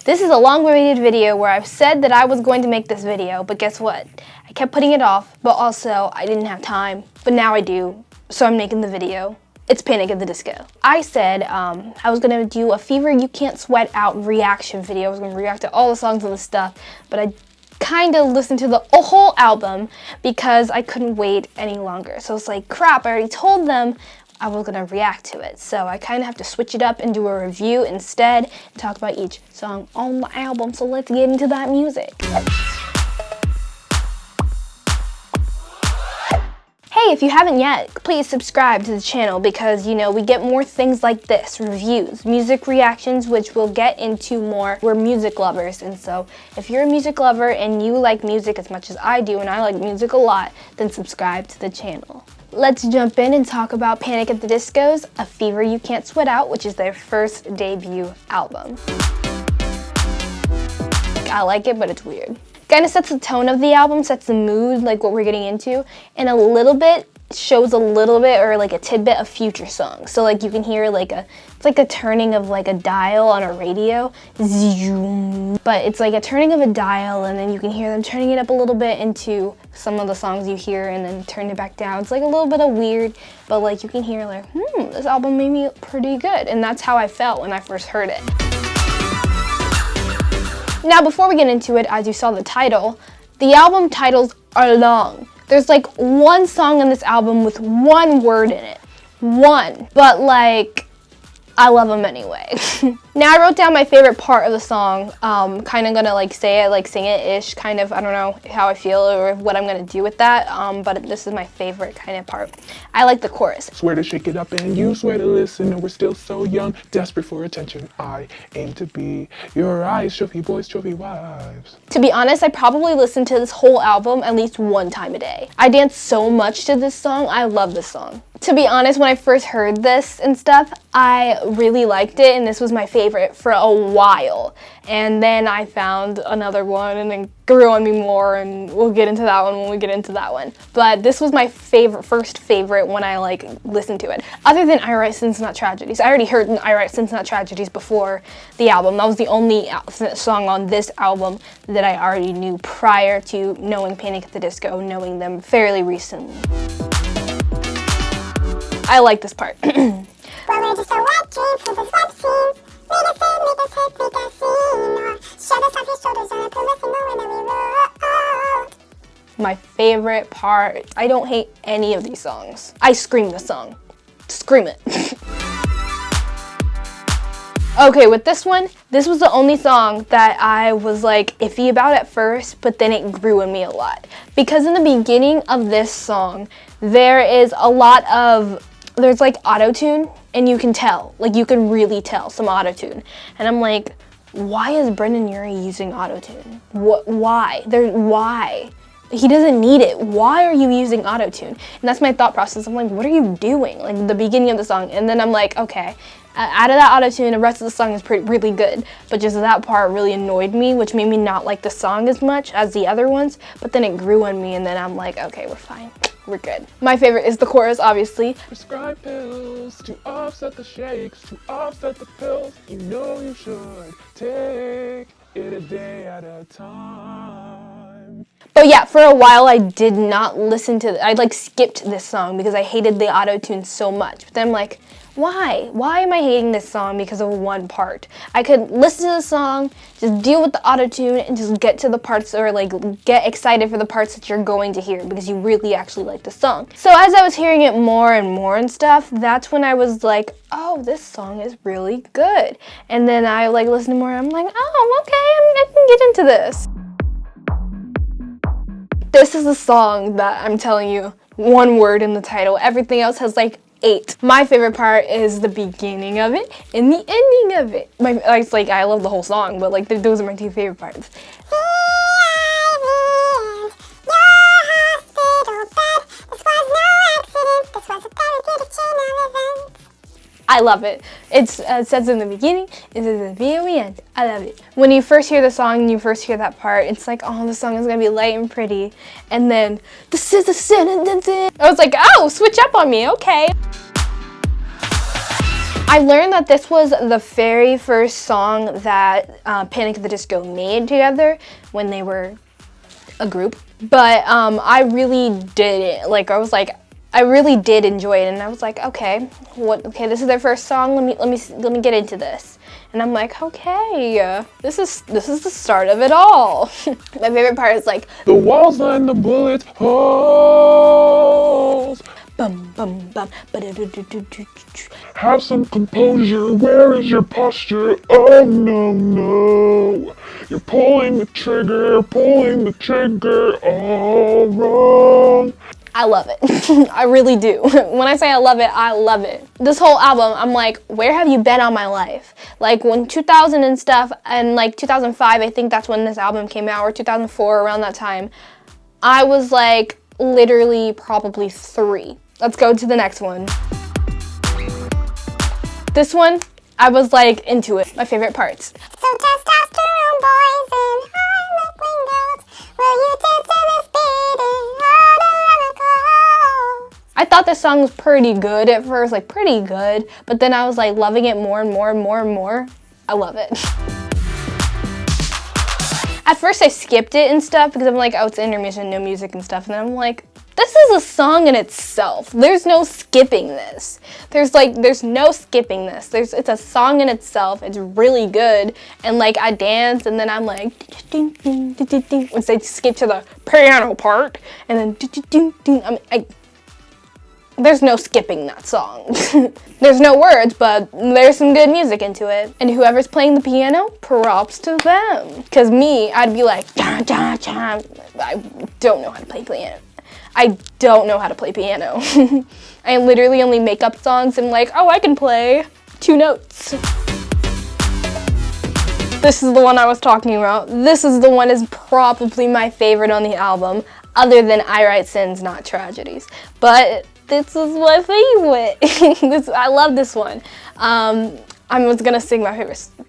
This is a long-awaited video where I've said that I was going to make this video, but guess what? I kept putting it off, but also I didn't have time. But now I do, so I'm making the video. It's Panic at the Disco. I said I was gonna do a Fever You Can't Sweat Out reaction video. I was gonna react to all the songs and the stuff, but I kind of listened to the whole album because I couldn't wait any longer. So it's like, crap, I already told them I was gonna react to it. So I kind of have to switch it up and do a review instead and talk about each song on the album. So let's get into that music. Hey, if you haven't yet, please subscribe to the channel because, you know, we get more things like this, reviews, music reactions, which we'll get into more. We're music lovers, and so if you're a music lover and you like music as much as I do, and I like music a lot, then subscribe to the channel. Let's jump in and talk about Panic at the Disco's A Fever You Can't Sweat Out, which is their first debut album. I like it, but it's weird. Kind of sets the tone of the album, sets the mood, like what we're getting into, and a little bit shows a little bit or like a tidbit of future songs. So like you can hear like it's like a turning of like a dial on a radio, zoom. But it's like a turning of a dial, and then you can hear them turning it up a little bit into some of the songs you hear and then turn it back down. It's like a little bit of weird, but like you can hear like, this album made me pretty good. And that's how I felt when I first heard it. Now, before we get into it, as you saw the title, the album titles are long. There's like one song on this album with one word in it. One. But like, I love them anyway. Now, I wrote down my favorite part of the song. Kind of gonna like say it, like sing it-ish, kind of. I don't know how I feel or what I'm gonna do with that, but this is my favorite kind of part. I like the chorus. Swear to shake it up and you swear to listen, and we're still so young, desperate for attention. I aim to be your eyes, trophy boys, trophy wives. To be honest, I probably listened to this whole album at least one time a day. I dance so much to this song. I love this song. To be honest, when I first heard this and stuff, I really liked it, and this was my favorite for a while. And then I found another one, and then grew on me more, and we'll get into that one when we get into that one. But this was my first favorite when I like listened to it. Other than I Write Sins Not Tragedies. I already heard I Write Sins Not Tragedies before the album. That was the only song on this album that I already knew prior to knowing Panic at the Disco, knowing them fairly recently. I like this part. Well, we're just a wet dream for this web scene. Make us in, make us hit, make us seen. Or shut us off your shoulders on a promising moment that we wrote. My favorite part. I don't hate any of these songs. I scream this song. Scream it. Okay, with this one, this was the only song that I was like iffy about at first, but then it grew on me a lot. Because in the beginning of this song, there is a lot of, there's like auto-tune, and you can tell, like you can really tell some auto-tune. And I'm like, why is Brendan Urie using auto-tune? Why? Why? He doesn't need it. Why are you using auto-tune? And that's my thought process. I'm like, what are you doing? Like the beginning of the song. And then I'm like, okay, out of that auto-tune, the rest of the song is really good. But just that part really annoyed me, which made me not like the song as much as the other ones. But then it grew on me, and then I'm like, okay, we're fine. We're good. My favorite is the chorus, obviously. Prescribe pills to offset the shakes, to offset the pills. You know you should take it a day at a time. But yeah, for a while I did not listen to, I like skipped this song because I hated the auto-tune so much. But then I'm like, why? Why am I hating this song because of one part? I could listen to the song, just deal with the auto-tune, and just get to the parts, or like get excited for the parts that you're going to hear because you really actually like the song. So as I was hearing it more and more and stuff, that's when I was like, oh, this song is really good. And then I like listened more, and I'm like, oh, okay, I can get into this. This is a song that I'm telling you, one word in the title. Everything else has like 8. My favorite part is the beginning of it and the ending of it. It's like I love the whole song, but like those are my 2 favorite parts. I love it. It says in the beginning, it says in the very end. I love it. When you first hear the song and you first hear that part, it's like, oh, the song is gonna be light and pretty. And then, this is the sin. I was like, oh, switch up on me, okay. I learned that this was the very first song that Panic at the Disco made together when they were a group. But I really did it. Like, I really did enjoy it, and I was like, okay, okay, this is their first song. Let me get into this. And I'm like, okay, this is the start of it all. My favorite part is like The walls line the bullet holes. bum bum bum. Have some composure. Where is your posture? Oh no, no. You're pulling the trigger all wrong. I love it. I really do. When I say I love it. This whole album, I'm like, where have you been all my life? Like when 2000 and stuff, and like 2005, I think that's when this album came out, or 2004, around that time, I was like literally probably 3. Let's go to the next one. This one, I was like into it. My favorite parts. So testosterone boys and high-looking girls, will you dance to this beat and all around the globe? I thought this song was pretty good at first, like pretty good, but then I was like loving it more and more and more and more. I love it. At first I skipped it and stuff because I'm like, oh, it's intermission, no music and stuff, and then I'm like, this is a song in itself. There's no skipping this. There's no skipping this. It's a song in itself. It's really good. And like I dance and then I'm like once they skip to the piano part and then there's no skipping that song. There's no words, but there's some good music into it. And whoever's playing the piano, props to them. Cause me, I'd be like, I don't know how to play piano. I don't know how to play piano. I literally only make up songs and like, oh, I can play 2 notes. This is the one I was talking about. This is the one is probably my favorite on the album, other than I Write Sins, Not Tragedies. But this is my favorite. I love this one. I was gonna sing my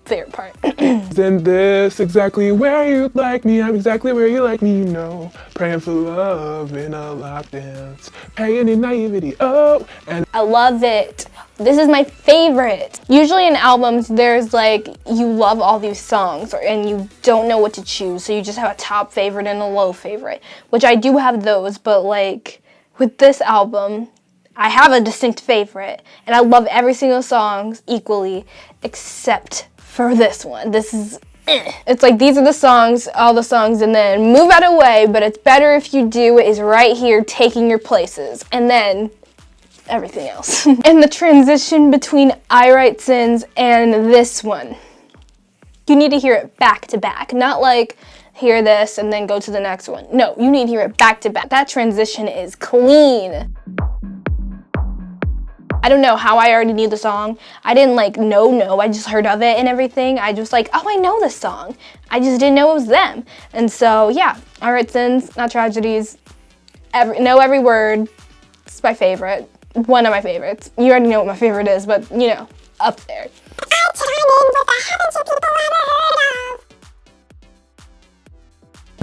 favorite part. Isn't this exactly where you'd like me? I'm exactly where you like me, you know. Praying for love in a lap dance. Paying in naivety, oh. And I love it. This is my favorite. Usually in albums, there's like, you love all these songs and you don't know what to choose. So you just have a top favorite and a low favorite, which I do have those, but like with this album, I have a distinct favorite, and I love every single song equally, except for this one. This is, It's like these are the songs, all the songs, and then move out of the way, but it's better if you do is right here taking your places, and then everything else. And the transition between I Write Sins and this one, you need to hear it back to back, not like hear this and then go to the next one. No, you need to hear it back to back. That transition is clean. I don't know how I already knew the song. I didn't like know, I just heard of it and everything. I just like, oh, I know this song. I just didn't know it was them. And so yeah, I Write Sins, Not Tragedies, know every word. It's my favorite, one of my favorites. You already know what my favorite is, but you know, up there. I chime in with a haven't you people ever heard of?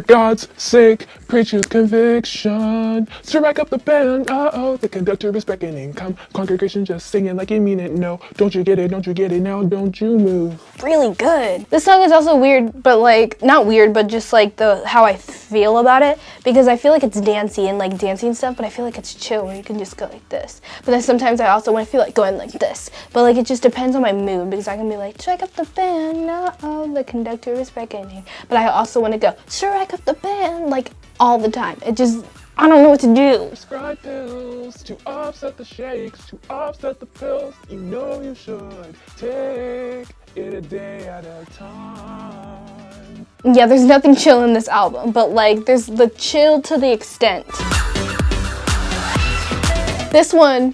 for God's sake, preach with conviction. Strike up the band, uh-oh, the conductor is beckoning. Come, congregation, just singing like you mean it. No, don't you get it, now don't you move. Really good. This song is also weird, but like, not weird, but just like how I feel about it, because I feel like it's dancey and like dancing stuff, but I feel like it's chill where you can just go like this. But then sometimes I also want to feel like going like this, but like it just depends on my mood, because I can be like, strike up the band, uh-oh, the conductor is beckoning. But I also want to go, strike up the band, like all the time. It just, I don't know what to do. Prescribe pills to offset the shakes, to offset the pills. You know you should take it a day at a time. Yeah, there's nothing chill in this album, but like there's the chill to the extent. This song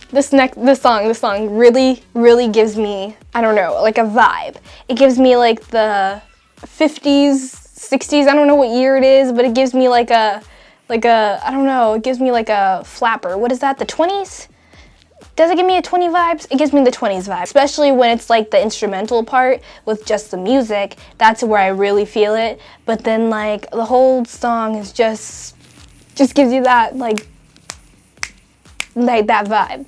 really gives me, I don't know, like a vibe. It gives me like the 50s, 60s, I don't know what year it is, but it gives me like a, I don't know, it gives me like a flapper. What is that, the 20s? Does it give me a 20 vibes? It gives me the 20s vibe, especially when it's like the instrumental part with just the music. That's where I really feel it. But then like the whole song is just gives you that like that vibe.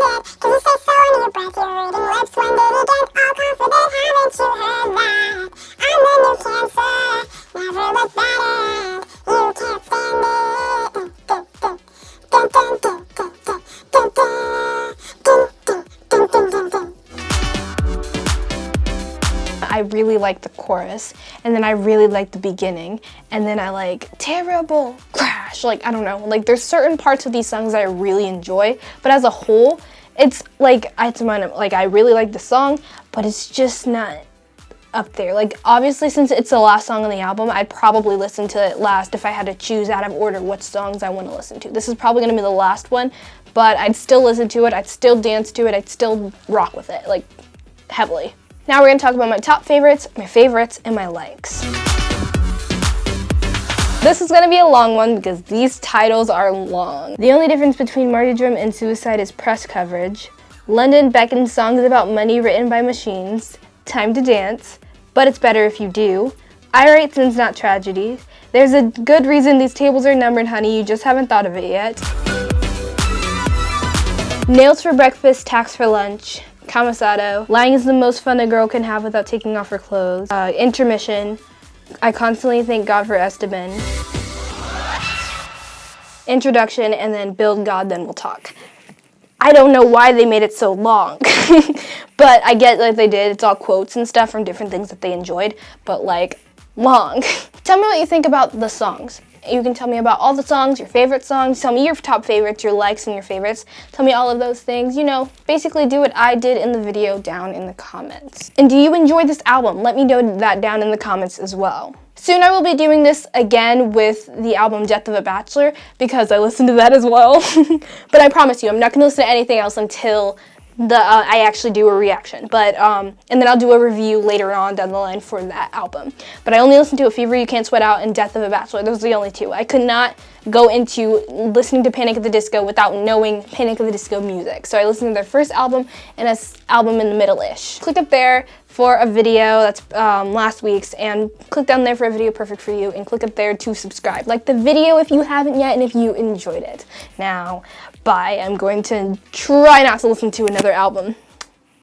it. Cause you say so in your breath, your reading lips. When did you get all confident? Haven't you heard that? I'm the new cancer, never look better. You can't stand it. Dun, dun, dun, dun, dun, dun, dun, dun, dun, dun, dun, dun, dun, dun. I really like the chorus, and then I really like the beginning, and then I like terrible crash. Like, I don't know, like there's certain parts of these songs that I really enjoy, but as a whole, it's like I really like the song, but it's just not up there. Like, obviously, since it's the last song on the album, I'd probably listen to it last if I had to choose out of order what songs I want to listen to. This is probably going to be the last one, but I'd still listen to it, I'd still dance to it, I'd still rock with it, like, heavily. Now we're going to talk about my top favorites, and my likes. This is going to be a long one because these titles are long. The only difference between Martyrdom and Suicide is press coverage. London beckons songs about money written by machines. Time to dance. But it's better if you do. Irate sins not tragedy. There's a good reason these tables are numbered, honey. You just haven't thought of it yet. Nails for breakfast, tax for lunch. Camisado. Lying is the most fun a girl can have without taking off her clothes. Intermission. I constantly thank God for Esteban. Introduction, and then build God, then we'll talk. I don't know why they made it so long, but I get like they did. It's all quotes and stuff from different things that they enjoyed, but like long. Tell me what you think about the songs. You can tell me about all the songs, your favorite songs, tell me your top favorites, your likes and your favorites. Tell me all of those things, you know, basically do what I did in the video down in the comments. And do you enjoy this album? Let me know that down in the comments as well. Soon I will be doing this again with the album Death of a Bachelor because I listened to that as well. But I promise you, I'm not going to listen to anything else until I actually do a reaction, but and then I'll do a review later on down the line for that album. But I only listened to A Fever You Can't Sweat Out and Death of a Bachelor. Those are the only two. I could not go into listening to Panic at the Disco without knowing Panic at the Disco music. So I listened to their first album and an album in the middle-ish. Click up there for a video that's last week's, and click down there for a video perfect for you, and click up there to subscribe. Like the video if you haven't yet and if you enjoyed it. Now, bye. I'm going to try not to listen to another album.